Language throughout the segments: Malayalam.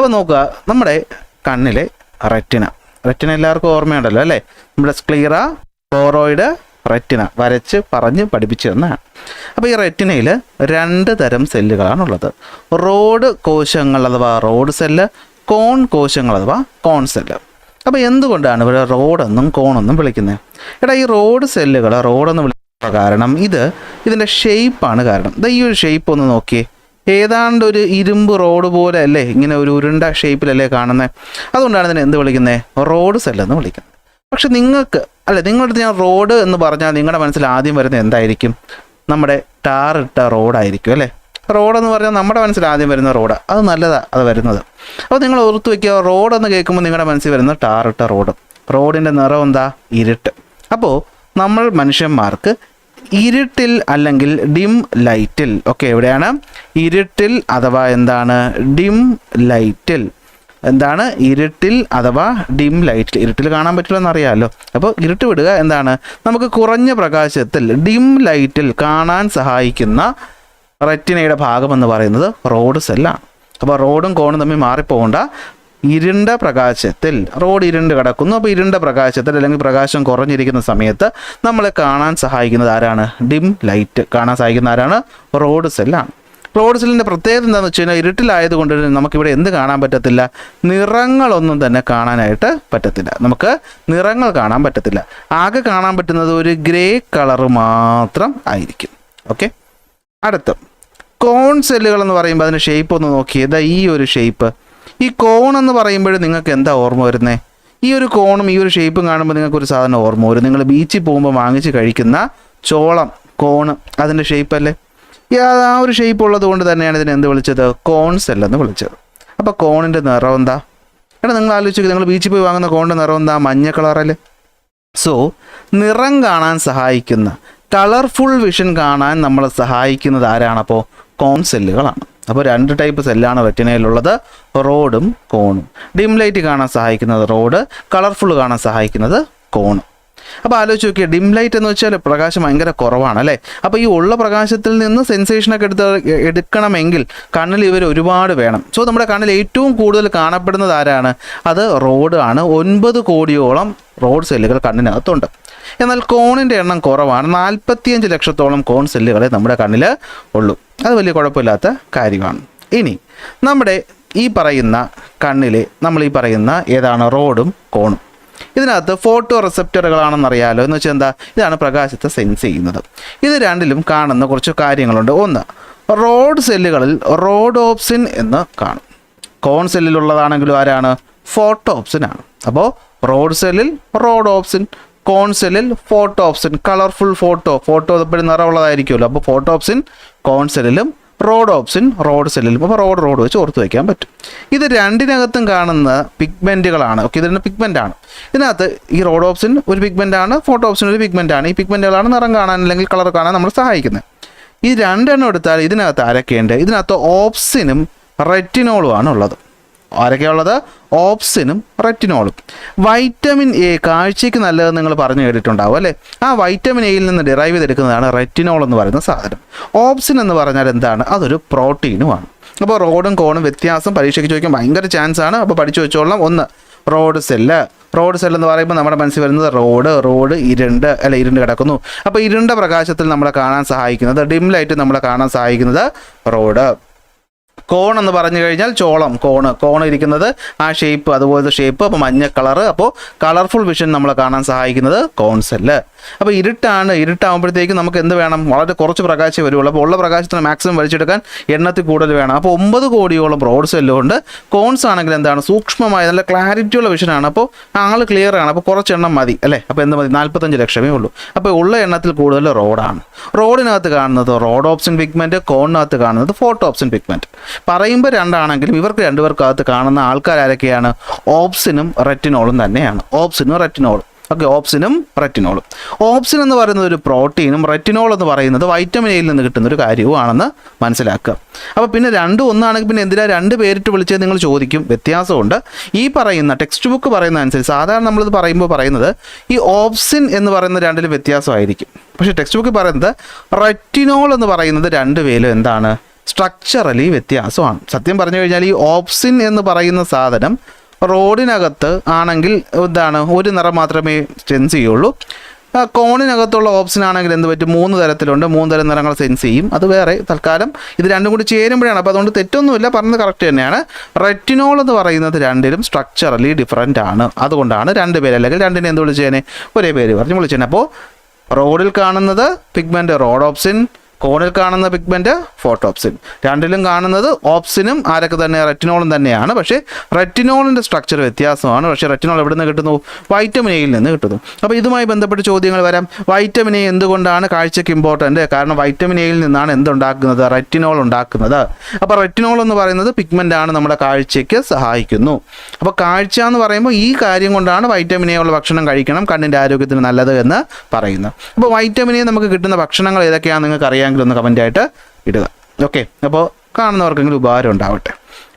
അപ്പോൾ നോക്കുക, നമ്മുടെ കണ്ണിലെ റെറ്റിന എല്ലാവർക്കും ഓർമ്മയുണ്ടല്ലോ അല്ലേ? നമ്മുടെ സ്ക്ലീറ, കോറോയിഡ്, റെറ്റിന വരച്ച് പറഞ്ഞ് പഠിപ്പിച്ചു തന്നാണ്. അപ്പോൾ ഈ റെറ്റിനയിൽ 2 തരം സെല്ലുകളാണുള്ളത്. റോഡ് കോശങ്ങൾ അഥവാ റോഡ് സെല്ല്, കോൺ കോശങ്ങൾ അഥവാ കോൺ സെല്ല്. അപ്പോൾ എന്തുകൊണ്ടാണ് ഇവിടെ റോഡെന്നും കോണെന്നും വിളിക്കുന്നത്? എടാ, ഈ റോഡ് സെല്ലുകൾ റോഡെന്ന് വിളിക്കുന്ന കാരണം ഇതിൻ്റെ ഷേപ്പാണ് കാരണം. ഈ ഒരു ഷേപ്പ് ഒന്ന് നോക്കിയേ, ഏതാണ്ട് ഒരു ഇരുമ്പ് റോഡ് പോലെ അല്ലേ, ഇങ്ങനെ ഒരു ഉരുണ്ട ഷേപ്പിലല്ലേ കാണുന്നത്. അതുകൊണ്ടാണ് ഇതിനെ എന്ത് വിളിക്കുന്നത്? റോഡ് സെല്ലെന്ന് വിളിക്കുന്നത്. പക്ഷെ നിങ്ങളുടെ അടുത്ത് ഞാൻ റോഡ് എന്ന് പറഞ്ഞാൽ നിങ്ങളുടെ മനസ്സിൽ ആദ്യം വരുന്നത് എന്തായിരിക്കും? നമ്മുടെ ടാറിട്ട റോഡായിരിക്കും അല്ലേ? റോഡെന്ന് പറഞ്ഞാൽ നമ്മുടെ മനസ്സിൽ ആദ്യം വരുന്ന റോഡ്, അത് നല്ലതാണ് അത് വരുന്നത്. അപ്പോൾ നിങ്ങൾ ഓർത്ത് വയ്ക്കുക, റോഡെന്ന് കേൾക്കുമ്പോൾ നിങ്ങളുടെ മനസ്സിൽ വരുന്ന ടാറിട്ട റോഡിൻ്റെ നിറം എന്താ? ഇരുട്ട്. അപ്പോൾ നമ്മൾ മനുഷ്യന്മാർക്ക് ഇരുട്ടിൽ അല്ലെങ്കിൽ ഡിം ലൈറ്റിൽ, ഓക്കെ, എവിടെയാണ്? ഇരുട്ടിൽ അഥവാ എന്താണ്? ഡിം ലൈറ്റിൽ. എന്താണ്? ഇരുട്ടിൽ അഥവാ ഡിം ലൈറ്റിൽ. ഇരുട്ടിൽ കാണാൻ പറ്റില്ല എന്നറിയാമല്ലോ. അപ്പോൾ ഇരുട്ട് വിടുക. എന്താണ്? നമുക്ക് കുറഞ്ഞ പ്രകാശത്തിൽ ഡിം ലൈറ്റിൽ കാണാൻ സഹായിക്കുന്ന റെറ്റിനയുടെ ഭാഗമെന്ന് പറയുന്നത് റോഡ് സെല്ലാണ്. അപ്പോൾ റോഡും കോണും തമ്മിൽ മാറിപ്പോകേണ്ട. ഇരുണ്ട പ്രകാശത്തിൽ റോഡ് ഇരുണ്ട് കിടക്കുന്നു. അപ്പോൾ ഇരുണ്ട പ്രകാശത്തിൽ അല്ലെങ്കിൽ പ്രകാശം കുറഞ്ഞിരിക്കുന്ന സമയത്ത് നമ്മളെ കാണാൻ സഹായിക്കുന്നത് ആരാണ്? ഡിം ലൈറ്റ് കാണാൻ സഹായിക്കുന്ന ആരാണ്? റോഡ് സെല്ലാണ്. റോഡ് സെല്ലിൻ്റെ പ്രത്യേകത എന്താണെന്ന് വെച്ച് കഴിഞ്ഞാൽ ഇരുട്ടിലായതുകൊണ്ട് നമുക്കിവിടെ എന്ത് കാണാൻ പറ്റത്തില്ല? നിറങ്ങളൊന്നും തന്നെ കാണാനായിട്ട് പറ്റത്തില്ല. നമുക്ക് നിറങ്ങൾ കാണാൻ പറ്റത്തില്ല. ആകെ കാണാൻ പറ്റുന്നത് ഒരു ഗ്രേ കളറ് മാത്രം ആയിരിക്കും. ഓക്കെ, അടുത്ത കോൺ സെല്ലുകൾ എന്ന് പറയുമ്പോൾ അതിൻ്റെ ഷേപ്പ് ഒന്ന് നോക്കിയത് ഈ ഒരു ഷേപ്പ്. ഈ കോൺ എന്ന് പറയുമ്പോൾ നിങ്ങൾക്ക് എന്താ ഓർമ്മ വരുന്നത്? ഈ ഒരു കോണും ഈ ഒരു ഷേപ്പും കാണുമ്പോൾ നിങ്ങൾക്കൊരു സാധനം ഓർമ്മ വരും. നിങ്ങൾ ബീച്ചിൽ പോകുമ്പോൾ വാങ്ങിച്ച് കഴിക്കുന്ന ചോളം, കോണ്, അതിൻ്റെ ഷേപ്പല്ലേ? ആ ഒരു ഷേപ്പ് ഉള്ളത് കൊണ്ട് തന്നെയാണ് ഇതിനെ എന്ത് വിളിച്ചത്? കോൺ സെല്ലെന്ന് വിളിച്ചത്. അപ്പോൾ കോണിൻ്റെ നിറം എന്താ? നിങ്ങൾ ആലോചിച്ച്, നിങ്ങൾ ബീച്ചിൽ പോയി വാങ്ങുന്ന കോണിൻ്റെ നിറം എന്താ? മഞ്ഞ കളറല്ലേ? സോ നിറം കാണാൻ സഹായിക്കുന്ന, കളർഫുൾ വിഷൻ കാണാൻ നമ്മളെ സഹായിക്കുന്നത് ആരാണ്? അപ്പോൾ കോൺ സെല്ലുകളാണ്. അപ്പോൾ 2 ടൈപ്പ് സെല്ലാണ് റെറ്റിനയിലുള്ളത്, റോഡും കോണും. ഡിം ലൈറ്റ് കാണാൻ സഹായിക്കുന്നത് റോഡ്, കളർഫുൾ കാണാൻ സഹായിക്കുന്നത് കോണ്. അപ്പോൾ ആലോചിച്ച് നോക്കിയാൽ ഡിം ലൈറ്റ് എന്ന് വെച്ചാൽ പ്രകാശം ഭയങ്കര കുറവാണ് അല്ലേ? അപ്പോൾ ഈ ഉള്ള പ്രകാശത്തിൽ നിന്ന് സെൻസേഷനൊക്കെ എടുക്കണമെങ്കിൽ കണ്ണിൽ ഇവർ ഒരുപാട് വേണം. സോ നമ്മുടെ കണ്ണിൽ ഏറ്റവും കൂടുതൽ കാണപ്പെടുന്നത് ആരാണ്? അത് റോഡ് ആണ്. 9 കോടിയോളം റോഡ് സെല്ലുകൾ കണ്ണിനകത്തുണ്ട്. എന്നാൽ കോണിൻ്റെ എണ്ണം കുറവാണ്. 45 ലക്ഷത്തോളം കോൺ സെല്ലുകളെ നമ്മുടെ കണ്ണിൽ ഉള്ളൂ. അത് വലിയ കുഴപ്പമില്ലാത്ത കാര്യമാണ്. ഇനി നമ്മുടെ ഈ പറയുന്ന കണ്ണിലെ നമ്മൾ ഈ പറയുന്ന ഏതാണ്? റോഡും കോണും. ഇതിനകത്ത് ഫോട്ടോ റിസെപ്റ്ററുകളാണെന്നറിയാലോ. എന്ന് വെച്ചാൽ എന്താ? ഇതാണ് പ്രകാശത്തെ സെൻസ് ചെയ്യുന്നത്. ഇത് രണ്ടിലും കാണുന്ന കുറച്ച് കാര്യങ്ങളുണ്ട്. ഒന്ന്, റോഡ് സെല്ലുകളിൽ റോഡോപ്സിൻ എന്ന് കാണും. കോൺ സെല്ലിലുള്ളതാണെങ്കിലും ആരാണ്? ഫോട്ടോപ്സിൻ ആണ്. അപ്പോൾ റോഡ് സെല്ലിൽ റോഡോപ്സിൻ, കോൺ സെല്ലിൽ ഫോട്ടോപ്സിൻ. കളർഫുൾ ഫോട്ടോ എപ്പോഴും നിറമുള്ളതായിരിക്കുമല്ലോ. അപ്പോൾ ഫോട്ടോപ്സിൻ കോൺ സെല്ലിലും റോഡോപ്സിൻ റോഡ് സെല്ലിലും. അപ്പോൾ റോഡ് വെച്ച് ഓർത്ത് വയ്ക്കാൻ പറ്റും. ഇത് രണ്ടിനകത്തും കാണുന്ന പിഗ്മെൻറ്റുകളാണ്. ഓക്കെ, ഇതിൻ്റെ പിഗ്മെൻ്റാണ്. ഇതിനകത്ത് ഈ റോഡോപ്സിൻ ഒരു പിഗ്മെൻ്റാണ്, ഫോട്ടോപ്സിൻ ഒരു പിഗ്മെൻ്റാണ്. ഈ പിഗ്മെൻറ്റുകളാണ് നിറം കാണാൻ അല്ലെങ്കിൽ കളർ കാണാൻ നമ്മൾ സഹായിക്കുന്നത്. ഈ 2 എടുത്താൽ ഇതിനകത്ത് ആരൊക്കെയുണ്ട്? ഇതിനകത്ത് ഓപ്സിനും റെറ്റിനോളുമാണ് ഉള്ളത്. ആരൊക്കെയുള്ളത്? ഓപ്സിനും റെറ്റിനോളും. വൈറ്റമിൻ എ കാഴ്ചയ്ക്ക് നല്ലതെന്ന് നിങ്ങൾ പറഞ്ഞു കേട്ടിട്ടുണ്ടാവും അല്ലേ? ആ വൈറ്റമിൻ എയിൽ നിന്ന് ഡിറൈവ് ചെയ്തെടുക്കുന്നതാണ് റെറ്റിനോൾ എന്ന് പറയുന്ന സാധനം. ഓപ്സിൻ എന്ന് പറഞ്ഞാൽ എന്താണ്? അതൊരു പ്രോട്ടീനുമാണ്. അപ്പോൾ റോഡും കോണും വ്യത്യാസം പരീക്ഷയ്ക്ക് ചോദിക്കാൻ ഭയങ്കര ചാൻസ് ആണ്. അപ്പോൾ പഠിച്ചു വെച്ചോളാം. ഒന്ന്, റോഡ് സെല്ല് എന്ന് പറയുമ്പോൾ നമ്മുടെ മനസ്സിൽ വരുന്നത് റോഡ് ഇരുണ്ട് കിടക്കുന്നു. അപ്പോൾ ഇരുണ്ട പ്രകാശത്തിൽ നമ്മളെ കാണാൻ സഹായിക്കുന്നത്, ഡിം ലൈറ്റ് നമ്മളെ കാണാൻ സഹായിക്കുന്നത് റോഡ്. കോൺ എന്ന് പറഞ്ഞു കഴിഞ്ഞാൽ ചോളം, കോണ് ഇരിക്കുന്നത് ആ ഷേപ്പ്, അതുപോലത്തെ ഷേപ്പ്. അപ്പോൾ മഞ്ഞ കളറ്. അപ്പോൾ കളർഫുൾ വിഷൻ നമ്മളെ കാണാൻ സഹായിക്കുന്നത് കോൺ സെല്ല്. അപ്പോൾ ഇരുട്ടാകുമ്പോഴത്തേക്കും നമുക്ക് എന്ത് വേണം? വളരെ കുറച്ച് പ്രകാശം വരുള്ളൂ. അപ്പോൾ ഉള്ള പ്രകാശത്തിന് മാക്സിമം വലിച്ചെടുക്കാൻ എണ്ണത്തിൽ കൂടുതൽ വേണം. അപ്പോൾ 9 കോടിയോളം റോഡ് സെല്ലുകൊണ്ട്. കോൺസ് ആണെങ്കിൽ എന്താണ്? സൂക്ഷ്മമായ നല്ല ക്ലാരിറ്റിയുള്ള വിഷനാണ്. അപ്പോൾ ആൾ ക്ലിയർ ആണ്. അപ്പോൾ കുറച്ച് എണ്ണം മതി അല്ലേ? അപ്പോൾ എന്ത് മതി? 45 ലക്ഷമേ ഉള്ളൂ. അപ്പോൾ ഉള്ള എണ്ണത്തിൽ കൂടുതൽ റോഡാണ്. റോഡിനകത്ത് കാണുന്നത് റോഡോപ്സിൻ പിഗ്മെൻറ്റ്, കോണിനകത്ത് കാണുന്നത് ഫോട്ടോപ്സിൻ പിഗ്മെൻറ്റ്. പറയുമ്പോൾ 2 ആണെങ്കിലും ഇവർക്ക് 2 പേർക്കകത്ത് കാണുന്ന ആൾക്കാർ ആരൊക്കെയാണ്? ഓപ്സിനും റെറ്റിനോളും തന്നെയാണ്. ഓപ്സിനും റെറ്റിനോളും. ഓക്കെ, ഓപ്സിനും റെറ്റിനോളും. ഓപ്സിൻ എന്ന് പറയുന്നത് ഒരു പ്രോട്ടീനും റെറ്റിനോൾ എന്ന് പറയുന്നത് വൈറ്റമിൻ എയിൽ നിന്ന് കിട്ടുന്ന ഒരു കാര്യവുമാണെന്ന് മനസ്സിലാക്കുക. അപ്പോൾ പിന്നെ 2 ഒന്നാണെങ്കിൽ പിന്നെ എന്തിനാ 2 പേരിട്ട് വിളിച്ചത് നിങ്ങൾ ചോദിക്കും. വ്യത്യാസമുണ്ട്. ഈ പറയുന്ന ടെക്സ്റ്റ് ബുക്ക് പറയുന്ന അനുസരിച്ച് സാധാരണ നമ്മളിത് പറയുന്നത് ഈ ഓപ്സിൻ എന്ന് പറയുന്ന 2ലും വ്യത്യാസമായിരിക്കും. പക്ഷേ ടെക്സ്റ്റ് ബുക്ക് പറയുന്നത് റെറ്റിനോൾ എന്ന് പറയുന്നത് 2 പേരും എന്താണ്? സ്ട്രക്ചറലി വ്യത്യാസമാണ്. സത്യം പറഞ്ഞു കഴിഞ്ഞാൽ ഈ ഓപ്സിൻ എന്ന് പറയുന്ന സാധനം റോഡിനകത്ത് ആണെങ്കിൽ എന്താണ് ഒരു നിറം മാത്രമേ സെൻസ് ചെയ്യുള്ളൂ. കോണിനകത്തുള്ള ഓപ്ഷൻ ആണെങ്കിൽ എന്ത് പറ്റും, 3 തരത്തിലുണ്ട്, 3 തരം നിറങ്ങൾ സെൻസ് ചെയ്യും. അത് വേറെ. തൽക്കാലം ഇത് രണ്ടും കൂടി ചേരുമ്പോഴാണ്. അപ്പോൾ അതുകൊണ്ട് തെറ്റൊന്നുമില്ല, പറഞ്ഞത് കറക്റ്റ് തന്നെയാണ്. റെറ്റിനോൾ എന്ന് പറയുന്നത് രണ്ടിലും സ്ട്രക്ചറലി ഡിഫറൻ്റ് ആണ്. അതുകൊണ്ടാണ് 2 പേര്, അല്ലെങ്കിൽ രണ്ടിനെ എന്ത് വിളിച്ചേനെ, ഒരേ പേര് പറഞ്ഞ് വിളിച്ചേനെ. അപ്പോൾ റോഡിൽ കാണുന്നത് പിഗ്മെൻറ്റ് റോഡോപ്സിൻ, കോണിൽ കാണുന്ന പിഗ്മെൻറ്റ് ഫോട്ടോപ്സിൻ. രണ്ടിലും കാണുന്നത് ഓപ്സിനും ആരൊക്കെ തന്നെ റെറ്റിനോളും തന്നെയാണ്. പക്ഷേ റെറ്റിനോളിൻ്റെ സ്ട്രക്ചർ വ്യത്യാസമാണ്. പക്ഷേ റെറ്റിനോൾ എവിടെ നിന്ന് കിട്ടുന്നു, വൈറ്റമിൻ എയിൽ നിന്ന് കിട്ടുന്നു. അപ്പോൾ ഇതുമായി ബന്ധപ്പെട്ട് ചോദ്യങ്ങൾ വരാം. വൈറ്റമിൻ എ എന്തുകൊണ്ടാണ് കാഴ്ചയ്ക്ക് ഇമ്പോർട്ടൻ്റ്? കാരണം വൈറ്റമിൻ എയിൽ നിന്നാണ് എന്തുണ്ടാക്കുന്നത്, റെറ്റിനോൾ ഉണ്ടാക്കുന്നത്. അപ്പോൾ റെറ്റിനോൾ എന്ന് പറയുന്നത് പിഗ്മെൻ്റ് ആണ്, നമ്മുടെ കാഴ്ചയ്ക്ക് സഹായിക്കുന്നു. അപ്പോൾ കാഴ്ച എന്ന് പറയുമ്പോൾ ഈ കാര്യം കൊണ്ടാണ് വൈറ്റമിൻ എ ഉള്ള ഭക്ഷണം കഴിക്കണം, കണ്ണിൻ്റെ ആരോഗ്യത്തിന് നല്ലത് എന്ന് പറയുന്നത്. അപ്പോൾ വൈറ്റമിൻ എ നമുക്ക് കിട്ടുന്ന ഭക്ഷണങ്ങൾ ഏതൊക്കെയാണെന്ന് നിങ്ങൾക്ക് അറിയാമെങ്കിൽ ഒന്ന് കമൻ്റായിട്ട് ഇടുക. ഓക്കെ, അപ്പോൾ കാണുന്നവർക്കെങ്കിലും ഉപകാരം ഉണ്ടാവട്ടെ.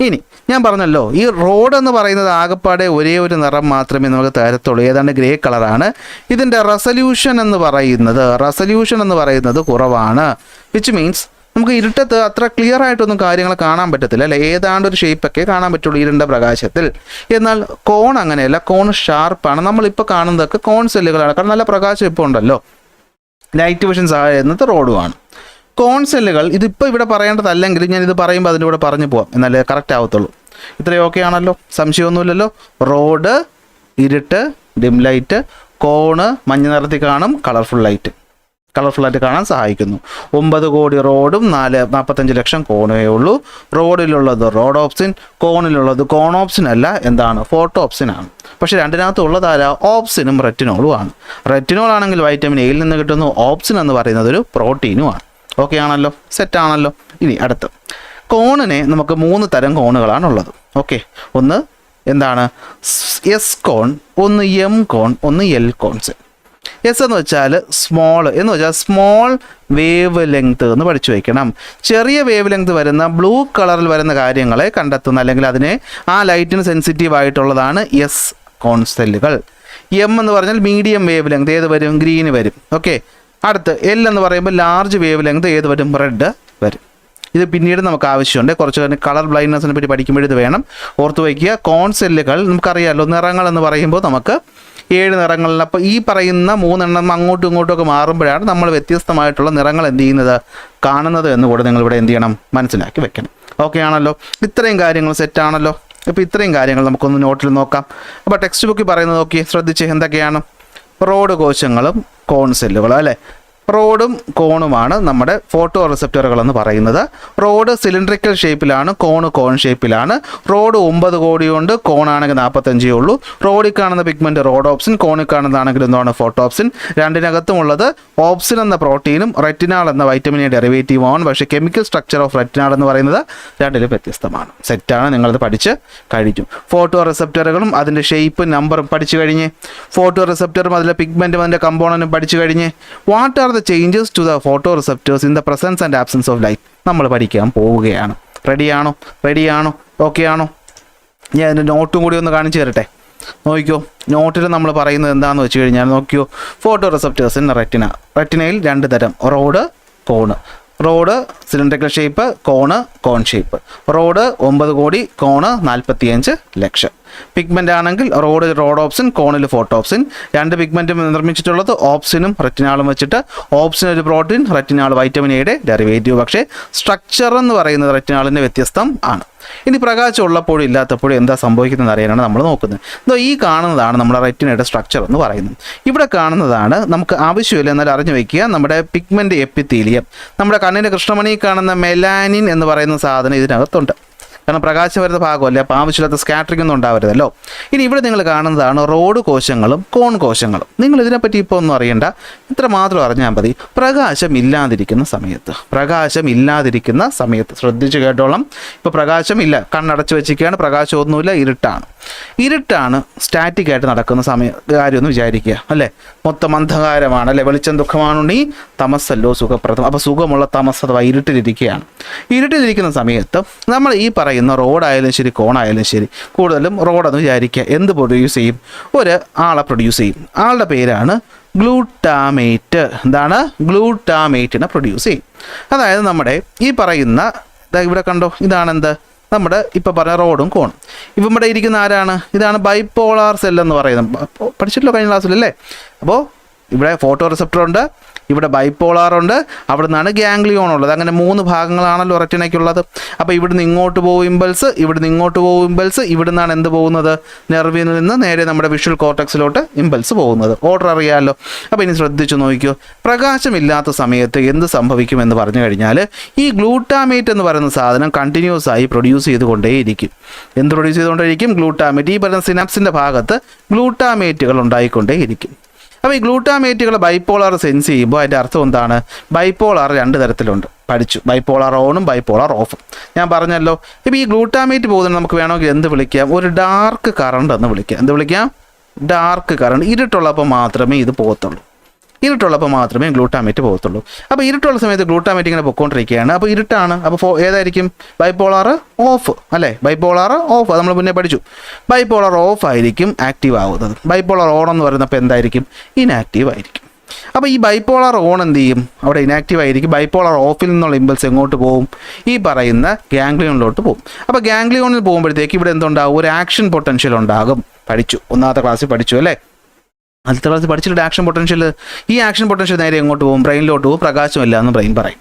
ഇനി ഞാൻ പറഞ്ഞല്ലോ, ഈ റോഡ് എന്ന് പറയുന്നത് ആകെപ്പാടെ ഒരേ ഒരു നിറം മാത്രമേ നമുക്ക് തരത്തുള്ളൂ, ഏതാണ്ട് ഗ്രേ കളറാണ്. ഇതിൻ്റെ റെസല്യൂഷൻ എന്ന് പറയുന്നത് കുറവാണ്. വിച്ച് മീൻസ് നമുക്ക് ഇരുട്ടത്ത് അത്ര ക്ലിയർ ആയിട്ടൊന്നും കാര്യങ്ങൾ കാണാൻ പറ്റത്തില്ല, അല്ലേ? ഏതാണ്ട് ഒരു ഷേപ്പൊക്കെ കാണാൻ പറ്റുള്ളൂ ഇരുണ്ട പ്രകാശത്തിൽ. എന്നാൽ കോൺ അങ്ങനെയല്ല, കോൺ ഷാർപ്പാണ്. നമ്മളിപ്പോൾ കാണുന്നതൊക്കെ കോൺ സെല്ലുകളാണ്, കാരണം നല്ല പ്രകാശം ഇപ്പോൾ ഉണ്ടല്ലോ. ലൈറ്റ് വിഷൻ സഹായിക്കുന്നത് റോഡുമാണ്. കോൺ സെല്ലുകൾ ഇതിപ്പോൾ ഇവിടെ പറയേണ്ടതല്ലെങ്കിൽ ഞാനിത് പറയുമ്പോൾ അതിൻ്റെ കൂടെ പറഞ്ഞു പോവാം, എന്നാലേ കറക്റ്റ് ആവത്തുള്ളൂ. ഇത്രയും ഓക്കെ ആണല്ലോ, സംശയമൊന്നുമില്ലല്ലോ. റോഡ് ഇരുട്ട്, ഡിം ലൈറ്റ്. കോണ് മഞ്ഞ നിറത്തിൽ കാണും, കളർഫുള്ളായിട്ട് കാണാൻ സഹായിക്കുന്നു. 9 കോടി റോഡും 45 ലക്ഷം കോണേ ഉള്ളൂ. റോഡിലുള്ളത് റോഡ് ഓപ്സിൻ, കോണിലുള്ളത് കോൺ ഓപ്സിൻ അല്ല, എന്താണ്, ഫോട്ടോ ഓപ്സിനാണ്. പക്ഷേ രണ്ടിനകത്ത് ഉള്ളതാരാ, ഓപ്സിനും റെറ്റിനോളും ആണ്. റെറ്റിനോൾ ആണെങ്കിൽ വൈറ്റമിൻ എയിൽ നിന്ന് കിട്ടുന്നു, ഓപ്സിൻ എന്ന് പറയുന്നത് ഒരു പ്രോട്ടീനുമാണ്. ഓക്കെ ആണല്ലോ, സെറ്റാണല്ലോ. ഇനി അടുത്ത് കോണിനെ നമുക്ക് 3 തരം കോണുകളാണുള്ളത്. ഓക്കെ, ഒന്ന് എന്താണ്, എസ് കോൺ, ഒന്ന് എം കോൺ, ഒന്ന് എൽ കോൺസ്. എസ് എന്ന് വെച്ചാൽ സ്മോൾ വേവ് ലെങ്ത് എന്ന് പഠിച്ചു വയ്ക്കണം. ചെറിയ വേവ് ലെങ്ത് വരുന്ന ബ്ലൂ കളറിൽ വരുന്ന കാര്യങ്ങളെ കണ്ടെത്തുന്ന, അല്ലെങ്കിൽ അതിനെ ആ ലൈറ്റിന് സെൻസിറ്റീവ് ആയിട്ടുള്ളതാണ് എസ് കോൺ സെല്ലുകൾ. എം എന്ന് പറഞ്ഞാൽ മീഡിയം വേവ് ലെങ്ത്, ഏത് വരും, ഗ്രീന് വരും. ഓക്കെ, അടുത്ത് എൽ എന്ന് പറയുമ്പോൾ ലാർജ് വേവ് ലെങ്ത്, ഏത് വരും, റെഡ് വരും. ഇത് പിന്നീട് നമുക്ക് ആവശ്യമുണ്ട്, കുറച്ച് കളർ ബ്ലൈൻഡ്നെസ്സിനെ പറ്റി പഠിക്കുമ്പോൾ ഇത് വേണം ഓർത്ത് വയ്ക്കുക. കോൺ സെല്ലുകൾ നമുക്കറിയാമല്ലോ, നിറങ്ങൾ എന്ന് പറയുമ്പോൾ നമുക്ക് 7 നിറങ്ങളിൽ. അപ്പോൾ ഈ പറയുന്ന 3 എണ്ണം അങ്ങോട്ടും ഇങ്ങോട്ടും ഒക്കെ മാറുമ്പോഴാണ് നമ്മൾ വ്യത്യസ്തമായിട്ടുള്ള നിറങ്ങൾ എന്ത് ചെയ്യുന്നത്, കാണുന്നത് എന്ന് കൂടെ നിങ്ങളിവിടെ എന്ത് ചെയ്യണം, മനസ്സിലാക്കി വെക്കണം. ഓക്കെ ആണല്ലോ, ഇത്രയും കാര്യങ്ങൾ സെറ്റാണല്ലോ. അപ്പോൾ ഇത്രയും കാര്യങ്ങൾ നമുക്കൊന്ന് നോട്ടിൽ നോക്കാം. അപ്പോൾ ടെക്സ്റ്റ് ബുക്കിൽ പറയുന്നത് നോക്കി ശ്രദ്ധിച്ച് എന്തൊക്കെയാണ്, റോഡ് കോശങ്ങളും കോൺ സെല്ലുകളും, അല്ലേ? റോഡും കോണുമാണ് നമ്മുടെ ഫോട്ടോ റിസെപ്റ്ററുകൾ എന്ന് പറയുന്നത്. റോഡ് സിലിണ്ടറിക്കൽ ഷേപ്പിലാണ്, കോൺ ഷേപ്പിലാണ്. റോഡ് 9 കോടിയുണ്ട്, കോണാണെങ്കിൽ 45 ഉള്ളൂ. റോഡിൽ കാണുന്ന പിഗ്മെൻറ്റ് റോഡോപ്സിൻ, കോണിൽ കാണുന്നതാണെങ്കിൽ എന്താണ്, ഫോട്ടോപ്സിൻ. രണ്ടിനകത്തുമുള്ളത് ഓപ്സിൻ എന്ന പ്രോട്ടീനും റെറ്റിനാൾ എന്ന വൈറ്റമിൻ എ ഡെറിവേറ്റീവുമാണ്. പക്ഷേ കെമിക്കൽ സ്ട്രക്ചർ ഓഫ് റെറ്റിനാൾ എന്ന് പറയുന്നത് രണ്ടിലും വ്യത്യസ്തമാണ്. സെറ്റാണ്, നിങ്ങളത് പഠിച്ച് കഴിഞ്ഞു. ഫോട്ടോ റിസെപ്റ്ററുകളും അതിൻ്റെ ഷേപ്പും നമ്പറും പഠിച്ചു കഴിഞ്ഞ്, ഫോട്ടോ റിസെപ്റ്ററും അതിലെ പിഗ്മെൻറ്റും അതിൻ്റെ കമ്പോണൻറ്റും പഠിച്ചു കഴിഞ്ഞ്, what are the changes to the photoreceptors in the presence and absence of light നമ്മൾ പഠിക്കാൻ പോവുകയാണ്. റെഡിയാണോ? ഓക്കെ ആണോ? ഞാൻ എൻ്റെ നോട്ടും കൂടി ഒന്ന് കാണിച്ചു തരട്ടെ. നോക്കിയോ, നോട്ടിൽ നമ്മൾ പറയുന്നത് എന്താണെന്ന് വെച്ച് കഴിഞ്ഞാൽ നോക്കിയോ, ഫോട്ടോ റിസെപ്റ്റേഴ്സ് ഇൻ റെറ്റിനയിൽ 2 തരം, rod, cone. Rod cylindrical shape, cone shape. Rod 9 കോടി, കോണ് 45 ലക്ഷം. പിഗ്മെൻ്റ് ആണെങ്കിൽ റോഡോപ്സിൻ, കോണിൽ ഫോട്ടോപ്സിൻ. 2 പിഗ്മെൻറ്റും നിർമ്മിച്ചിട്ടുള്ളത് ഓപ്സിനും റെറ്റിനാളും വെച്ചിട്ട്. ഓപ്സിൻ ഒരു പ്രോട്ടീൻ, റെറ്റിനാൾ വൈറ്റമിൻ എയുടെ ഡെറിവേറ്റീവ്. പക്ഷേ സ്ട്രക്ചർ എന്ന് പറയുന്നത് റെറ്റിനാളിൻ്റെ വ്യത്യസ്തം ആണ്. ഇനി പ്രകാശം ഉള്ളപ്പോഴും ഇല്ലാത്തപ്പോഴും എന്താ സംഭവിക്കുന്നത് അറിയാനാണ് നമ്മൾ നോക്കുന്നത്. എന്തോ ഈ കാണുന്നതാണ് നമ്മുടെ റെറ്റിനയുടെ സ്ട്രക്ചർ എന്ന് പറയുന്നത്. ഇവിടെ കാണുന്നതാണ് നമുക്ക് ആവശ്യമില്ല എന്നാൽ അറിഞ്ഞു വയ്ക്കുക, നമ്മുടെ പിഗ്മെൻ്റ് എപ്പിത്തീലിയം. നമ്മുടെ കണ്ണിൻ്റെ കൃഷ്ണമണിയിൽ കാണുന്ന മെലാനിൻ എന്ന് പറയുന്ന സാധനം ഇതിനകത്തുണ്ട്. കാരണം പ്രകാശം വരുന്ന ഭാഗമല്ലേ, അപ്പോൾ ആവശ്യമില്ലാത്ത സ്കാറ്ററിംഗ് ഒന്നും ഉണ്ടാവരുതല്ലോ. ഇനി ഇവിടെ നിങ്ങൾ കാണുന്നതാണ് റോഡ് കോശങ്ങളും കോൺ കോശങ്ങളും. നിങ്ങൾ ഇതിനെപ്പറ്റി ഇപ്പോൾ ഒന്നും അറിയണ്ട, ഇത്ര മാത്രം അറിഞ്ഞാൽ മതി. പ്രകാശം ഇല്ലാതിരിക്കുന്ന സമയത്ത് ശ്രദ്ധിച്ച് കേട്ടോളം. ഇപ്പോൾ പ്രകാശമില്ല, കണ്ണടച്ച് വെച്ചിരിക്കുകയാണ്, പ്രകാശമൊന്നുമില്ല, ഇരുട്ടാണ് സ്റ്റാറ്റിക് ആയിട്ട് നടക്കുന്ന കാര്യമൊന്നും വിചാരിക്കുക, അല്ലേ? മൊത്തം അന്ധകാരമാണ്, അല്ലേ? വെളിച്ചം ദുഃഖമാണുണ്ണി, തമസ്സല്ലോ സുഖപ്രദം. അപ്പോൾ സുഖമുള്ള തമസ് അഥവാ ഇരുട്ടിലിരിക്കുന്ന സമയത്ത് നമ്മൾ ഈ പറയുന്ന റോഡായാലും ശരി, കോണായാലും ശരി, കൂടുതലും റോഡെന്ന് വിചാരിക്കുക. എന്ത് പ്രൊഡ്യൂസ് ചെയ്യും? ഒരു ആളെ പ്രൊഡ്യൂസ് ചെയ്യും. ആളുടെ പേരാണ് ഗ്ലൂട്ടാമേറ്റ്. എന്താണ്? ഗ്ലൂട്ടാമേറ്റിനെ പ്രൊഡ്യൂസ് ചെയ്യും. അതായത് നമ്മുടെ ഈ പറയുന്ന ഇവിടെ കണ്ടോ, ഇതാണെന്ത് നമ്മുടെ ഇപ്പോൾ പറഞ്ഞ റോഡും കോണും. ഇപ്പം ഇവിടെ ഇരിക്കുന്ന ആരാണ്? ഇതാണ് ബൈപോളാർ സെൽ എന്ന് പറയുന്നത്. പഠിച്ചിട്ടില്ലോ കഴിഞ്ഞ ക്ലാസ്സിലല്ലേ? അപ്പോൾ ഇവിടെ ഫോട്ടോ റിസപ്റ്റർ ഉണ്ട്, ഇവിടെ ബൈപോളാർ ഉണ്ട്, അവിടെ നിന്നാണ് ഗാംഗ്ലിയോൺ ഉള്ളത്. അങ്ങനെ 3 ഭാഗങ്ങളാണല്ലോ റെറ്റിനയ്ക്കുള്ളത്. അപ്പോൾ ഇവിടുന്ന് ഇങ്ങോട്ട് പോകും ഇമ്പൾസ്, ഇവിടുന്ന് ഇങ്ങോട്ട് പോകും ഇമ്പൾസ്, ഇവിടെ നിന്നാണ് എന്ത് പോകുന്നത്? നെർവിൽ നിന്ന് നേരെ നമ്മുടെ വിഷ്വൽ കോർട്ടക്സിലോട്ട് ഇമ്പൾസ് പോകുന്നത്. ഓർഡർ അറിയാമല്ലോ. അപ്പോൾ ഇനി ശ്രദ്ധിച്ചു നോക്കിയോ, പ്രകാശമില്ലാത്ത സമയത്ത് എന്ത് സംഭവിക്കുമെന്ന് പറഞ്ഞു കഴിഞ്ഞാൽ ഈ ഗ്ലൂട്ടാമേറ്റ് എന്ന് പറയുന്ന സാധനം കണ്ടിന്യൂസ് ആയി പ്രൊഡ്യൂസ് ചെയ്തുകൊണ്ടേയിരിക്കും. എന്ത് പ്രൊഡ്യൂസ് ചെയ്തുകൊണ്ടേയിരിക്കും? ഗ്ലൂട്ടാമേറ്റ്. ഈ പറയുന്ന സിനാപ്സിൻ്റെ ഭാഗത്ത് ഗ്ലൂട്ടാമേറ്റുകൾ ഉണ്ടായിക്കൊണ്ടേയിരിക്കും. അപ്പോൾ ഈ ഗ്ലൂട്ടാമേറ്റുകൾ ബൈപോളാർ സെൻസ് ചെയ്യുമ്പോൾ അതിൻ്റെ അർത്ഥം എന്താണ്? ബൈപോളാർ 2 തരത്തിലുണ്ട്. പഠിച്ചു, ബൈപോളാർ ഓണും ബൈപോളാർ ഓഫും ഞാൻ പറഞ്ഞല്ലോ. ഇപ്പോൾ ഈ ഗ്ലൂട്ടാമേറ്റ് പോകുന്നത് നമുക്ക് വേണമെങ്കിൽ എന്ത് വിളിക്കാം? ഒരു ഡാർക്ക് കറണ്ട് എന്ന് വിളിക്കാം. എന്ത് വിളിക്കാം? Dark current. ഇരുട്ടുള്ളപ്പോൾ മാത്രമേ ഇത് പോകത്തുള്ളൂ. ഇരുട്ടുള്ളപ്പോൾ മാത്രമേ ഗ്ലൂട്ടാമേറ്റ് പോകത്തുള്ളൂ. അപ്പോൾ ഇരുട്ടുള്ള സമയത്ത് ഗ്ലൂട്ടാമേറ്റ് ഇങ്ങനെ പൊയ്ക്കൊണ്ടിരിക്കുകയാണ്. അപ്പോൾ ഇരുട്ടാണ്. അപ്പോൾ ഏതായിരിക്കും? ബൈപോളാർ ഓഫ് അല്ലേ? ബൈപോളാർ ഓഫ്, അത് നമ്മൾ മുന്നേ പഠിച്ചു. ബൈപോളാർ ഓഫ് ആയിരിക്കും ആക്റ്റീവ് ആവുന്നത്. ബൈപോളാർ ഓൺ എന്ന് പറയുന്നപ്പോൾ എന്തായിരിക്കും? ഇനാക്റ്റീവ് ആയിരിക്കും. അപ്പോൾ ഈ ബൈപോളാർ ഓൺ എന്ത് ചെയ്യും? അവിടെ ഇനാക്റ്റീവ് ആയിരിക്കും. ബൈപോളാർ ഓഫിൽ നിന്നുള്ള ഇമ്പൾസ് എങ്ങോട്ട് പോകും? ഈ പറയുന്ന ഗാംഗ്ലിയോണിലോട്ട് പോകും. അപ്പോൾ ഗാംഗ്ലിയോണിൽ പോകുമ്പോഴത്തേക്ക് ഇവിടെ എന്തുണ്ടാകും? ഒരു ആക്ഷൻ പൊട്ടൻഷ്യൽ ഉണ്ടാകും. പഠിച്ചു, 1ാമത്തെ ക്ലാസ്സിൽ പഠിച്ചു അല്ലേ? അടുത്ത ക്ലാസ് പഠിച്ചിട്ട് ആക്ഷൻ പൊട്ടൻഷ്യൽ. ഈ ആക്ഷൻ പൊട്ടൻഷ്യൽ നേരെ എങ്ങോട്ട് പോകും? ബ്രെയിനിലോട്ട് പോകും. പ്രകാശമില്ല എന്ന് ബ്രെയിൻ പറയും.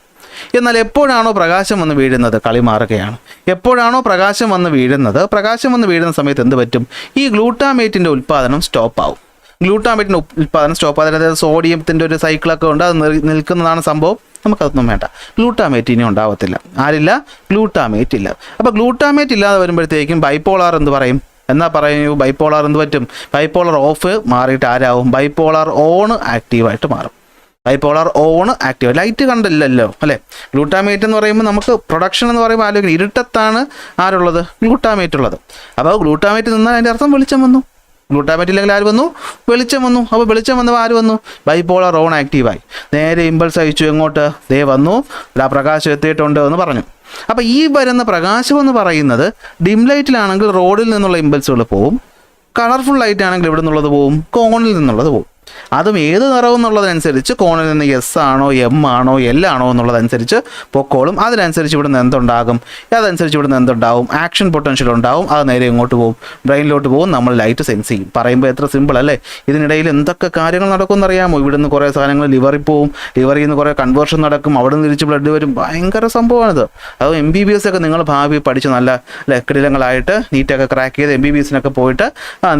എന്നാൽ എപ്പോഴാണോ പ്രകാശം വന്ന് വീഴുന്നത്? കളി മാറുകയാണ്. എപ്പോഴാണോ പ്രകാശം വന്ന് വീഴുന്നത്? പ്രകാശം വന്ന് വീഴുന്ന സമയത്ത് എന്ത് പറ്റും? ഈ ഗ്ലൂട്ടാമേറ്റിൻ്റെ ഉൽപ്പാദനം സ്റ്റോപ്പ് ആവും. ഗ്ലൂട്ടാമേറ്റിൻ്റെ ഉൽപ്പാദനം സ്റ്റോപ്പ് ആവും. അതായത് സോഡിയത്തിൻ്റെ ഒരു സൈക്കിളൊക്കെ ഉണ്ട്, അത് നിൽക്കുന്നതാണ് സംഭവം. നമുക്കതൊന്നും വേണ്ട. ഗ്ലൂട്ടാമേറ്റ് ഇനി ഉണ്ടാവത്തില്ല. ആരില്ല? ഗ്ലൂട്ടാമേറ്റ് ഇല്ല. അപ്പോൾ ഗ്ലൂട്ടാമേറ്റ് ഇല്ലാതെ വരുമ്പോഴത്തേക്കും ബൈപോളാർ എന്ത് പറയും? എന്നാ പറയൂ? ബൈപോളാർ എന്ത് പറ്റും? ബൈപോളാർ ഓഫ് മാറിയിട്ട് ആരാവും? ബൈപോളാർ ഓൺ ആക്റ്റീവായിട്ട് മാറും. Bipolar on active. ലൈറ്റ് കണ്ടില്ലല്ലോ അല്ലേ? ഗ്ലൂട്ടാമേറ്റ് എന്ന് പറയുമ്പോൾ നമുക്ക് പ്രൊഡക്ഷൻ എന്ന് പറയുമ്പോൾ ആലോചിക്കണം, ഇരുട്ടത്താണ് ആരുള്ളത്? ഗ്ലൂട്ടാമേറ്റ് ഉള്ളത്. അപ്പോൾ ഗ്ലൂട്ടാമേറ്റ് നിന്നാൽ അതിൻ്റെ അർത്ഥം വെളിച്ചം വന്നു. ഗ്ലൂട്ടാമേറ്റ് ഇല്ലെങ്കിൽ ആര് വന്നു? വെളിച്ചം വന്നു. അപ്പോൾ വെളിച്ചം വന്നപ്പോൾ ആര് വന്നു? ബൈപോളാർ ഓൺ ആക്റ്റീവായി. നേരെ ഇമ്പൾസ് അയച്ചു. എങ്ങോട്ട്? ദേ വന്നു, ആ പ്രകാശം എത്തിയിട്ടുണ്ട് എന്ന് പറഞ്ഞു. അപ്പോൾ ഈ വരുന്ന പ്രകാശം എന്ന് പറയുന്നത് ഡിം ലൈറ്റിലാണെങ്കിൽ റോഡിൽ നിന്നുള്ള ഇമ്പൾസുകൾ പോവും. കളർഫുൾ ലൈറ്റ് ആണെങ്കിൽ ഇവിടെ നിന്നുള്ളത് പോവും, കോണിൽ നിന്നുള്ളത് പോവും. അതും ഏത് നിറവും എന്നുള്ളതനുസരിച്ച് കോണിൽ നിന്ന് എസ് ആണോ എം ആണോ എൽ ആണോ എന്നുള്ളതനുസരിച്ച് പൊക്കോളും. അതിനനുസരിച്ച് ഇവിടുന്ന് എന്തുണ്ടാകും? അതനുസരിച്ച് ഇവിടുന്ന് എന്തുണ്ടാവും? ആക്ഷൻ പൊട്ടൻഷ്യൽ ഉണ്ടാവും. അത് നേരെ ഇങ്ങോട്ട് പോകും, ബ്രെയിനിലോട്ട് പോകും. നമ്മൾ ലൈറ്റ് സെൻസ് ചെയ്യും. പറയുമ്പോൾ എത്ര സിമ്പിൾ അല്ലേ? ഇതിനിടയിൽ എന്തൊക്കെ കാര്യങ്ങൾ നടക്കുമെന്ന് അറിയാമോ? ഇവിടുന്ന് കുറേ സാധനങ്ങൾ ലിവറിൽ പോവും, ലിവറിൽ നിന്ന് കുറേ കൺവേർഷൻ നടക്കും, അവിടെ നിന്ന് തിരിച്ച് ബ്ലഡ് വരും. ഭയങ്കര സംഭവമാണിത്. അത് MBBS ഒക്കെ നിങ്ങൾ ഭാവി പഠിച്ച് നല്ല കിടിലങ്ങളായിട്ട് നീറ്റൊക്കെ ക്രാക്ക് ചെയ്ത് MBBSനൊക്കെ പോയിട്ട്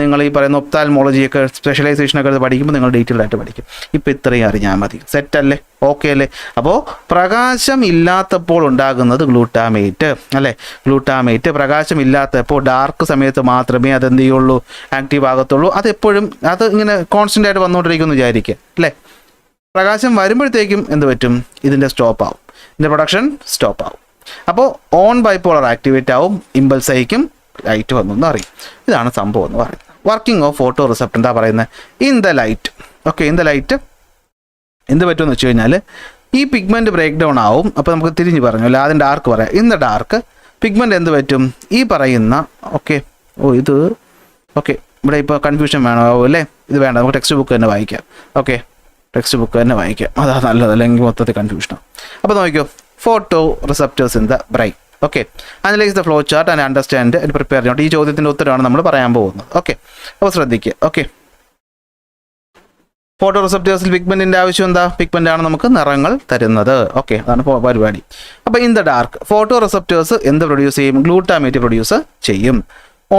നിങ്ങൾ ഈ പറയുന്ന ഒപ്താൽമോളജിയൊക്കെ സ്പെഷ്യലൈസേഷനൊക്കെ പഠിക്കുമ്പോൾ നിങ്ങൾ ഡീറ്റെയിൽ ആയിട്ട് പഠിക്കും. ഇപ്പം ഇത്രയും അറിഞ്ഞാൽ മതി. സെറ്റല്ലേ? ഓക്കെ അല്ലേ? അപ്പോൾ പ്രകാശം ഇല്ലാത്തപ്പോൾ ഉണ്ടാകുന്നത് ഗ്ലൂട്ടാമേറ്റ് അല്ലേ? ഗ്ലൂട്ടാമേറ്റ് പ്രകാശം ഇല്ലാത്തപ്പോൾ ഡാർക്ക് സമയത്ത് മാത്രമേ അതെന്ത് ചെയ്യുള്ളൂ? ആക്റ്റീവ് ആകത്തുള്ളൂ. അതെപ്പോഴും അത് ഇങ്ങനെ കോൺസ്റ്റൻ്റ് ആയിട്ട് വന്നുകൊണ്ടിരിക്കുമെന്ന് വിചാരിക്കുക അല്ലേ? പ്രകാശം വരുമ്പോഴത്തേക്കും എന്ത് പറ്റും? ഇതിൻ്റെ സ്റ്റോപ്പ് ആവും, ഇതിൻ്റെ പ്രൊഡക്ഷൻ സ്റ്റോപ്പ് ആവും. അപ്പോൾ ഓൺ ബൈപോളർ ആക്ടിവേറ്റ് ആവും, ഇമ്പൾസ് അയക്കും, ലൈറ്റ് വന്നു എന്ന് അറിയും. ഇതാണ് സംഭവം എന്ന് പറയുന്നത്. വർക്കിംഗ് ഓഫ് ഫോട്ടോ റിസപ്റ്റർ എന്താ പറയുന്നത്? In the light. Okay, in the light എന്ത് പറ്റുമെന്ന് വെച്ച് കഴിഞ്ഞാൽ ഈ പിഗ്മെൻറ്റ് ബ്രേക്ക് ഡൗൺ ആവും. അപ്പോൾ നമുക്ക് തിരിഞ്ഞ് പറഞ്ഞല്ലോ, ആദ്യം ഡാർക്ക് പറയാം. ഇൻ ദ ഡാർക്ക് പിഗ്മെൻറ്റ് എന്ത് പറ്റും? ഈ പറയുന്ന ഇത് ഇവിടെ ഇപ്പോൾ കൺഫ്യൂഷൻ വേണോ അല്ലേ? ഇത് വേണ്ട, നമുക്ക് ടെക്സ്റ്റ് ബുക്ക് തന്നെ വായിക്കാം. ഓക്കെ, ടെക്സ്റ്റ് ബുക്ക് തന്നെ വായിക്കാം, അതാ നല്ലത്, അല്ലെങ്കിൽ മൊത്തത്തിൽ കൺഫ്യൂഷനാണ്. അപ്പോൾ നോക്കിയോ, photo receptors in the brain. Okay, analyse the flow chart and understand and prepare ചെയ്യണം. ഈ ചോദ്യത്തിൻ്റെ ഉത്തരമാണ് നമ്മൾ പറയാൻ പോകുന്നത്. ഓക്കെ, അപ്പോൾ ശ്രദ്ധിക്കുക. ഓക്കെ, ഫോട്ടോ റിസപ്റ്റേഴ്സിൽ പിഗ്മെൻറ്റിൻ്റെ ആവശ്യം എന്താ? പിഗ്മെൻ്റ് ആണ് നമുക്ക് നിറങ്ങൾ തരുന്നത്. ഓക്കെ, അതാണ് പരിപാടി. അപ്പോൾ in the dark photo receptors എന്ത് പ്രൊഡ്യൂസ് ചെയ്യും? ഗ്ലൂട്ടാമേറ്റ് പ്രൊഡ്യൂസ് ചെയ്യും.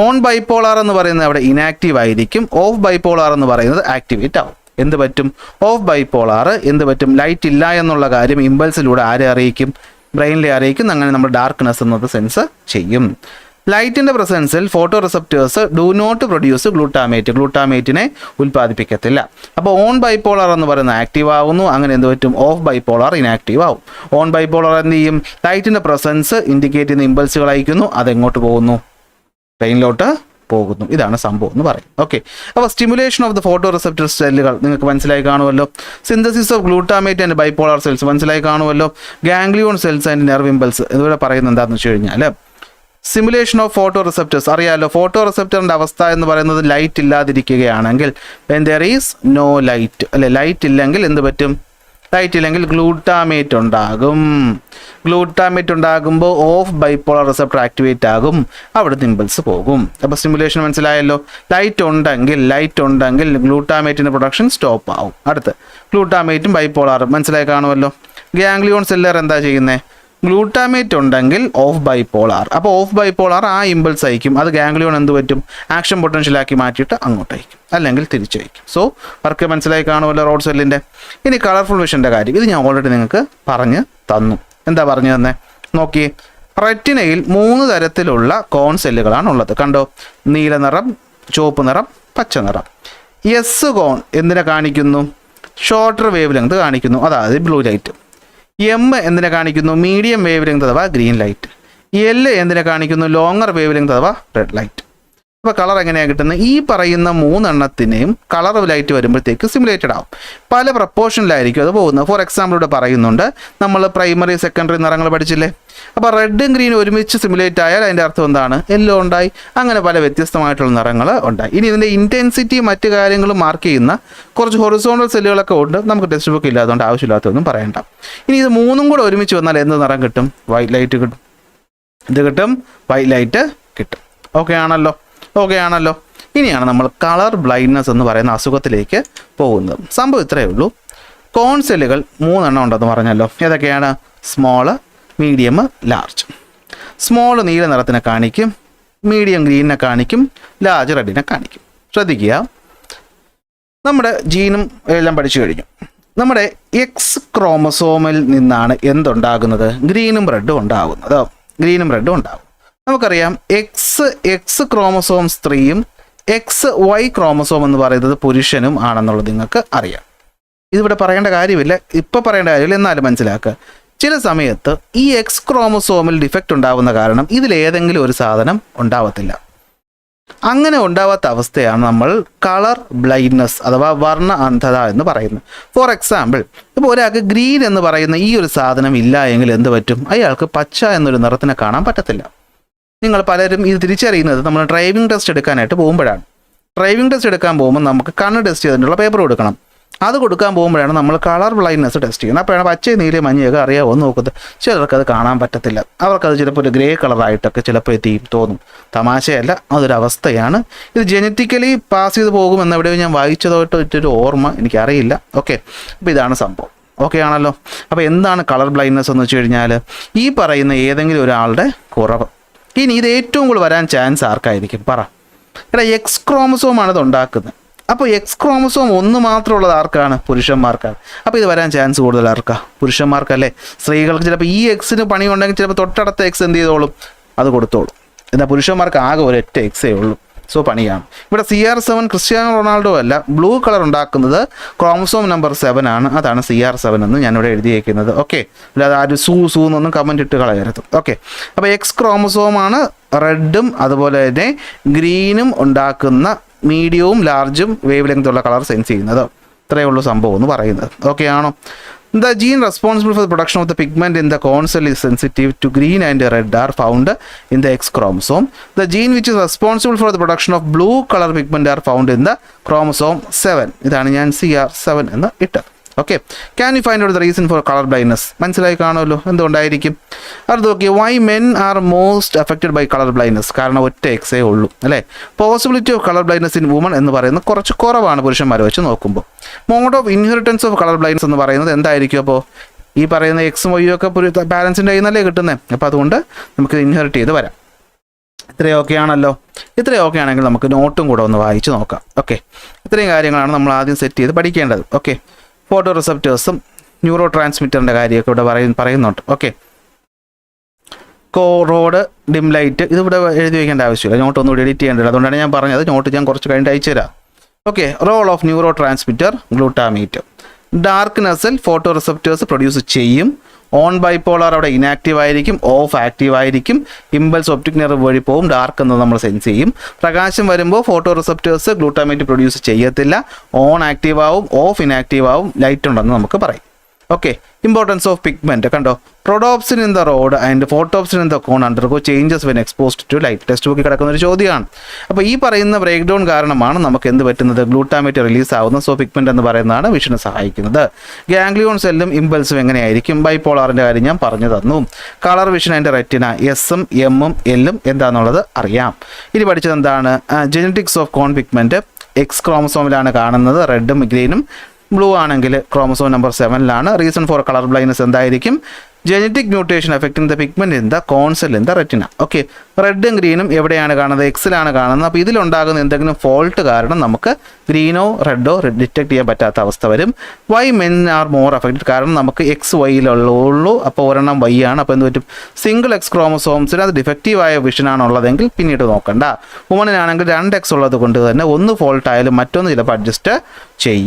ഓൺ ബൈപോളാർ എന്ന് പറയുന്നത് അവിടെ ഇനാക്റ്റീവ് ആയിരിക്കും. ഓഫ് ബൈപോളാർ എന്ന് പറയുന്നത് ആക്ടിവേറ്റ് ആവും. എന്ത് പറ്റും? ഓഫ് ബൈപോളാർ എന്ത് പറ്റും? ലൈറ്റ് ഇല്ല എന്നുള്ള കാര്യം ഇമ്പൾസിലൂടെ ആരെ അറിയിക്കും? ബ്രെയിനിലെ അറിയിക്കും. അങ്ങനെ നമ്മൾ ഡാർക്ക്നെസ് എന്നത് സെൻസ് ചെയ്യും. ലൈറ്റിൻ്റെ പ്രസൻസിൽ photoreceptors do not produce ഗ്ലൂട്ടാമേറ്റിനെ ഉൽപ്പാദിപ്പിക്കത്തില്ല. അപ്പോൾ ഓൺ ബൈപോളാർ എന്ന് പറയുന്നത് ആക്റ്റീവ് ആവുന്നു. അങ്ങനെ എന്ത് പറ്റും? ഓഫ് ബൈപോളാർ ഇനാക്റ്റീവ് ആവും. ഓൺ ബൈപോളാർ എന്ത് ചെയ്യും? ലൈറ്റിൻ്റെ പ്രസൻസ് ഇൻഡിക്കേറ്റ് ചെയ്യുന്ന ഇമ്പൾസുകൾ അയക്കുന്നു. അതെങ്ങോട്ട് പോകുന്നു? ബ്രെയിനിലോട്ട് പോകുന്നു. ഇതാണ് സംഭവം എന്ന് പറയും. ഓക്കെ, അപ്പോൾ stimulation of the photoreceptor സെല്ലുകൾ നിങ്ങൾക്ക് മനസ്സിലായി കാണുമല്ലോ. Synthesis of glutamate and bipolar cells മനസ്സിലായി കാണുമല്ലോ. Ganglion cells and nerve impulse എന്നിവിടെ പറയുന്നത് എന്താണെന്ന് വെച്ച് കഴിഞ്ഞാൽ സിമുലേഷൻ ഓഫ് ഫോട്ടോ റിസപ്റ്റേഴ്സ് അറിയാമല്ലോ. ഫോട്ടോ റിസപ്റ്ററിൻ്റെ അവസ്ഥ എന്ന് പറയുന്നത് ലൈറ്റ് ഇല്ലാതിരിക്കുകയാണെങ്കിൽ when there is no light അല്ലെ, ലൈറ്റ് ഇല്ലെങ്കിൽ എന്ത് പറ്റും? ലൈറ്റ് ഇല്ലെങ്കിൽ ഗ്ലൂട്ടാമേറ്റ് ഉണ്ടാകും. ഗ്ലൂട്ടാമേറ്റ് ഉണ്ടാകുമ്പോൾ ഓഫ് ബൈപോളർ റിസപ്റ്റർ ആക്ടിവേറ്റ് ആകും, അവിടുന്ന് ഇമ്പൾസ് പോകും. അപ്പോൾ സ്റ്റിമുലേഷൻ മനസ്സിലായല്ലോ. ലൈറ്റ് ഉണ്ടെങ്കിൽ ഗ്ലൂട്ടാമേറ്റിൻ്റെ പ്രൊഡക്ഷൻ സ്റ്റോപ്പ് ആവും. അടുത്ത് ഗ്ലൂട്ടാമേറ്റും ബൈപോളാറും മനസ്സിലായി കാണുമല്ലോ. ഗാംഗ്ലിയോൺ സെല്ലുകാർ എന്താ ചെയ്യുന്നത്? ഗ്ലൂട്ടാമേറ്റ് ഉണ്ടെങ്കിൽ ഓഫ് ബൈപോളാർ. അപ്പോൾ ഓഫ് ബൈപോളാർ ആ ഇമ്പൾസ് അയക്കും, അത് ഗാംഗ്ലിയോൺ എന്ത് പറ്റും? ആക്ഷൻ പൊട്ടൻഷ്യലാക്കി മാറ്റിയിട്ട് അങ്ങോട്ട് അയക്കും, അല്ലെങ്കിൽ തിരിച്ചയക്കും. സോ വർക്ക് മനസ്സിലായി കാണുമല്ലോ റോഡ് സെല്ലിൻ്റെ. ഇനി കളർഫുൾ വിഷൻ്റെ കാര്യം, ഇത് ഞാൻ ഓൾറെഡി നിങ്ങൾക്ക് പറഞ്ഞു തന്നു. എന്താ പറഞ്ഞു തന്നെ നോക്കി. റെറ്റിനയിൽ 3 തരത്തിലുള്ള കോൺ സെല്ലുകളാണ് ഉള്ളത്. കണ്ടോ? നീല നിറം, ചുവപ്പ് നിറം, പച്ച നിറം. എസ് കോൺ എന്തിനെ കാണിക്കുന്നു? ഷോർട്ടർ വേവ് ലെങ്ത് കാണിക്കുന്നു, അതായത് ബ്ലൂ ലൈറ്റ്. എം എന്തിനെ കാണിക്കുന്നു? മീഡിയം വേവ് ലെങ്ത് അഥവാ ഗ്രീൻ ലൈറ്റ്. എൽ എന്തിനെ കാണിക്കുന്നു? ലോങ്ങർ വേവ് ലെങ്ത് അഥവാ റെഡ് ലൈറ്റ്. അപ്പോൾ കളർ എങ്ങനെയാണ് കിട്ടുന്നത്? ഈ പറയുന്ന 3 എണ്ണത്തിനെയും കളർ ലൈറ്റ് വരുമ്പോഴത്തേക്ക് സിമുലേറ്റഡ് ആവും. പല പ്രപ്പോർഷനിലായിരിക്കും അത് പോകുന്നത്. ഫോർ എക്സാമ്പിൾ ഇവിടെ പറയുന്നുണ്ട്, നമ്മൾ പ്രൈമറി സെക്കൻഡറി നിറങ്ങൾ പഠിച്ചില്ലേ? അപ്പോൾ റെഡും ഗ്രീനും ഒരുമിച്ച് സിമുലേറ്റ് ആയാൽ അതിൻ്റെ അർത്ഥം എന്താണ്? യെല്ലോ ഉണ്ടായി. അങ്ങനെ പല വ്യത്യസ്തമായിട്ടുള്ള നിറങ്ങൾ ഉണ്ടായി. ഇനി ഇതിൻ്റെ ഇൻറ്റൻസിറ്റി മറ്റു കാര്യങ്ങളും മാർക്ക് ചെയ്യുന്ന കുറച്ച് ഹൊറിസോണ്ടൽ സെല്ലുകളൊക്കെ ഉണ്ട്. നമുക്ക് ടെക്സ്റ്റ് ബുക്ക് ഇല്ലാത്തതുകൊണ്ട് ആവശ്യമില്ലാത്തതൊന്നും പറയണ്ട. ഇനി ഇത് 3ഉം കൂടെ ഒരുമിച്ച് വന്നാൽ എന്ത് നിറം കിട്ടും? വൈറ്റ് ലൈറ്റ് കിട്ടും. ഇത് കിട്ടും, വൈറ്റ് ലൈറ്റ് കിട്ടും. ഓക്കെ ആണല്ലോ. ഇനിയാണ് നമ്മൾ കളർ ബ്ലൈൻഡ്നെസ് എന്ന് പറയുന്ന അസുഖത്തിലേക്ക് പോകുന്നത്. സംഭവം ഇത്രയേ ഉള്ളൂ. കോൺ സെല്ലുകൾ 3 എണ്ണം ഉണ്ടെന്ന് പറഞ്ഞല്ലോ. ഏതൊക്കെയാണ്? Small, medium, large. സ്മോൾ നീല നിറത്തിനെ കാണിക്കും, മീഡിയം ഗ്രീനിനെ കാണിക്കും, ലാർജ് റെഡിനെ കാണിക്കും. ശ്രദ്ധിക്കുക, നമ്മുടെ ജീനും എല്ലാം പഠിച്ചു കഴിഞ്ഞു. നമ്മുടെ എക്സ് ക്രോമസോമിൽ നിന്നാണ് എന്തുണ്ടാകുന്നത്? ഗ്രീനും റെഡും ഉണ്ടാകും. നമുക്കറിയാം എക്സ് ക്രോമസോം സ്ത്രീയും എക്സ് വൈ ക്രോമസോം എന്ന് പറയുന്നത് പുരുഷനും ആണെന്നുള്ളത് നിങ്ങൾക്ക് അറിയാം. ഇതിവിടെ പറയേണ്ട കാര്യമില്ല, എന്നാലും മനസ്സിലാക്കുക. ചില സമയത്ത് ഈ എക്സ് ക്രോമസോമിൽ ഡിഫക്റ്റ് ഉണ്ടാവുന്ന കാരണം ഇതിലേതെങ്കിലും ഒരു സാധനം ഉണ്ടാവത്തില്ല. അങ്ങനെ ഉണ്ടാവാത്ത അവസ്ഥയാണ് നമ്മൾ കളർ ബ്ലൈൻഡ്നെസ് അഥവാ വർണ്ണ അന്ധത എന്ന് പറയുന്നത്. ഫോർ എക്സാമ്പിൾ, ഇപ്പോൾ ഒരാൾക്ക് ഗ്രീൻ എന്ന് പറയുന്ന ഈ ഒരു സാധനം ഇല്ല എങ്കിൽ എന്ത് പറ്റും? അയാൾക്ക് പച്ച എന്നൊരു നിറത്തിനെ കാണാൻ പറ്റത്തില്ല. നിങ്ങൾ പലരും ഇത് തിരിച്ചറിയുന്നത് നമ്മൾ ഡ്രൈവിംഗ് ടെസ്റ്റ് എടുക്കാനായിട്ട് പോകുമ്പോഴാണ്. ഡ്രൈവിംഗ് ടെസ്റ്റ് എടുക്കാൻ പോകുമ്പോൾ നമുക്ക് കണ്ണ് ടെസ്റ്റ് ചെയ്തിട്ടുള്ള പേപ്പർ കൊടുക്കണം. അത് കൊടുക്കാൻ പോകുമ്പോഴാണ് നമ്മൾ കളർ ബ്ലൈൻഡ്നെസ് ടെസ്റ്റ് ചെയ്യുന്നത്. അപ്പോഴാണ് പച്ചയും നീലയും മഞ്ഞയൊക്കെ അറിയാമോ എന്ന് നോക്കുന്നത്. ചിലർക്കത് കാണാൻ പറ്റത്തില്ല. അവർക്കത് ചിലപ്പോൾ ഒരു ഗ്രേ കളറായിട്ടൊക്കെ ചിലപ്പോൾ തോന്നും. തമാശയല്ല, അതൊരവസ്ഥയാണ്. ഇത് ജനറ്റിക്കലി പാസ് ചെയ്ത് പോകുമെന്നെവിടെയോ ഞാൻ വായിച്ചതായിട്ടൊരു ഓർമ്മ എനിക്കറിയില്ല. ഓക്കെ, അപ്പോൾ ഇതാണ് സംഭവം. ഓക്കെ ആണല്ലോ. അപ്പോൾ എന്താണ് കളർ ബ്ലൈൻഡ്നെസ് എന്ന് വെച്ച് കഴിഞ്ഞാൽ ഈ പറയുന്ന ഏതെങ്കിലും ഒരാളുടെ കുറവ്. ഇനി ഇത് ഏറ്റവും കൂടുതൽ വരാൻ ചാൻസ് ആർക്കായിരിക്കും? പറ. എക്സ് ക്രോമസോമാണ് ഇത് ഉണ്ടാക്കുന്നത്. അപ്പോൾ എക്സ് ക്രോമസോം 1 മാത്രമുള്ളത് ആർക്കാണ്? പുരുഷന്മാർക്കാണ്. അപ്പോൾ ഇത് വരാൻ ചാൻസ് കൂടുതൽ ആർക്കാ? പുരുഷന്മാർക്കല്ലേ. സ്ത്രീകൾക്ക് ചിലപ്പോൾ ഈ എക്സിന് പണി ഉണ്ടെങ്കിൽ ചിലപ്പോൾ തൊട്ടടുത്ത എക്സ് എന്ത് ചെയ്തോളും? അത് കൊടുത്തോളും. എന്നാൽ പുരുഷന്മാർക്ക് ആകെ ഒരൊറ്റ എക്സേ ഉള്ളൂ. സോ പണിയാണ്. ഇവിടെ CR7 ക്രിസ്ത്യാനോ റൊണാൾഡോ അല്ല, ബ്ലൂ കളർ ഉണ്ടാക്കുന്നത് ക്രോമസോം നമ്പർ 7 ആണ്. അതാണ് CR7 എന്ന് ഞാനിവിടെ എഴുതിയേക്കുന്നത്. ഓക്കെ, അല്ലാതെ ആരും സൂ എന്നൊന്നും കമൻറ്റ് ഇട്ട് കളയരുത്. ഓക്കെ, അപ്പോൾ എക്സ് ക്രോമസോമാണ് റെഡും അതുപോലെ തന്നെ ഗ്രീനും ഉണ്ടാക്കുന്ന മീഡിയവും ലാർജും വേവ് ലെങ്ത്തുള്ള കളർ സെൻസ് ചെയ്യുന്നത്. ഇത്രയേ ഉള്ളൂ സംഭവം എന്ന് പറയുന്നത്. ഓക്കെ ആണോ? The gene responsible for the production of the pigment in the corn cell is sensitive to green and red are found in the X chromosome. The gene which is responsible for the production of blue color pigment are found in the chromosome 7. ഇതാണ് ഞാൻ CR7 എന്ന് ഇട്ടത്. Okay, can you find out the reason for colour blindness? മനസ്സിലായി കാണുമല്ലോ എന്തുകൊണ്ടായിരിക്കും. അടുത്ത് നോക്കി, why men are most affected by colour blindness? കാരണം ഒറ്റ എക്സേ ഉള്ളൂ അല്ലേ. Possibility of colour blindness in women എന്ന് പറയുന്നത് കുറച്ച് കുറവാണ് പുരുഷന്മാരെ വെച്ച് നോക്കുമ്പോൾ. Mode of inheritance of colour blindness എന്ന് പറയുന്നത് എന്തായിരിക്കും? അപ്പോൾ ഈ പറയുന്ന എക്സും വൈയും ഒക്കെ പാരൻസിൻ്റെ കയ്യിൽ നിന്നല്ലേ കിട്ടുന്നത്. അപ്പോൾ അതുകൊണ്ട് നമുക്ക് ഇൻഹെറിറ്റ് ചെയ്ത് വരാം. ഇത്രയൊക്കെ ആണല്ലോ. ഇത്രയൊക്കെ ആണെങ്കിൽ നമുക്ക് നോട്ടും കൂടെ ഒന്ന് വായിച്ച് നോക്കാം. ഓക്കെ, ഇത്രയും കാര്യങ്ങളാണ് നമ്മൾ ആദ്യം സെറ്റ് ചെയ്ത് പഠിക്കേണ്ടത്. ഓക്കെ, ഫോട്ടോ റിസപ്റ്റേഴ്സും ന്യൂറോ ട്രാൻസ്മിറ്ററിൻ്റെ കാര്യമൊക്കെ ഇവിടെ പറയുന്നുണ്ട്. ഓക്കെ, റോഡ്, ഡിം ലൈറ്റ്, ഇതിവിടെ എഴുതി വയ്ക്കേണ്ട ആവശ്യമില്ല. നോട്ട് ഒന്നും എഡിറ്റ് ചെയ്യേണ്ടത്. അതുകൊണ്ടാണ് ഞാൻ പറഞ്ഞത് നോട്ട് ഞാൻ കുറച്ച് കഴിഞ്ഞിട്ട് അയച്ചു തരാം. Okay, role of neurotransmitter glutamate. ഡാർക്ക്നെസ്സിൽ ഫോട്ടോ റിസപ്റ്റേഴ്സ് പ്രൊഡ്യൂസ് ചെയ്യും. ഓൺ ബൈപോളാർ അവിടെ ഇനാക്റ്റീവ് ആയിരിക്കും, ഓഫ് ആക്റ്റീവ് ആയിരിക്കും. ഇമ്പൾസ് ഒപ്റ്റിക് നെർവ് വഴി പോവും, ഡാർക്ക് എന്ന് നമ്മൾ സെൻസ് ചെയ്യും. പ്രകാശം വരുമ്പോൾ ഫോട്ടോ റിസപ്റ്റേഴ്സ് ഗ്ലൂട്ടാമേറ്റ് പ്രൊഡ്യൂസ് ചെയ്യത്തില്ല. ഓൺ ആക്റ്റീവ് ആവും, ഓഫ് ഇനാക്റ്റീവ് ആവും, ലൈറ്റ് ഉണ്ടെന്ന് നമുക്ക് പറയും. ഓക്കെ, ഇമ്പോർട്ടൻസ് ഓഫ് പിഗ്മെൻറ്റ് കണ്ടോ, rhodopsin in the rod and photopsin in the cone undergo changes when exposed to light. Text ബുക്കിൽ കിടക്കുന്ന ഒരു ചോദ്യമാണ്. അപ്പോൾ ഈ പറയുന്ന ബ്രേക്ക് ഡൗൺ കാരണമാണ് നമുക്ക് എന്ത് പറ്റുന്നത്, ഗ്ലൂട്ടാമേറ്റ് റിലീസ് ആവുന്ന. സോ പിഗ്മെൻറ്റ് എന്ന് പറയുന്നതാണ് വിഷനെ സഹായിക്കുന്നത്. ഗാംഗ്ലിയോൺ സെല്ലും ഇമ്പൾസും എങ്ങനെയായിരിക്കും, ബൈപോളാറിൻ്റെ കാര്യം ഞാൻ പറഞ്ഞു തന്നു. കളർ വിഷൻ ആൻഡ് റെറ്റിന, എസും എമ്മും എല്ലും എന്താണെന്നുള്ളത് അറിയാം. ഇനി പഠിച്ചത് എന്താണ്, genetics of cone pigment X ക്രോമസോമിലാണ് കാണുന്നത്, റെഡും ഗ്രീനും. ബ്ലൂ ആണെങ്കിൽ ക്രോമസോം നമ്പർ 7ലാണ്. റീസൺ ഫോർ കളർ ബ്ലൈൻഡ്നെസ് എന്തായിരിക്കും, genetic mutation affecting the pigment in the cone cell in the retina. Okay, റെഡും ഗ്രീനും എവിടെയാണ് കാണുന്നത്, എക്സിലാണ് കാണുന്നത്. അപ്പോൾ ഇതിലുണ്ടാകുന്ന എന്തെങ്കിലും ഫോൾട്ട് കാരണം നമുക്ക് ഗ്രീനോ റെഡോ ഡിറ്റക്ട് ചെയ്യാൻ പറ്റാത്ത അവസ്ഥ വരും. Why men are more affected, കാരണം നമുക്ക് എക്സ് വൈയിലുള്ളൂ, അപ്പോൾ ഒരെണ്ണം വൈ ആണ്. അപ്പോൾ എന്ത് പറ്റും, സിംഗിൾ എക്സ് ക്രോമസോംസിന് അത് ഡിഫക്റ്റീവായ വിഷനാണുള്ളതെങ്കിൽ പിന്നീട് നോക്കണ്ട. വുമണിനാണെങ്കിൽ 2 എക്സ് ഉള്ളത് കൊണ്ട് തന്നെ ഒന്ന് ഫോൾട്ട് ആയാലും മറ്റൊന്ന് ചിലപ്പോൾ അഡ്ജസ്റ്റ് ചെയ്യും.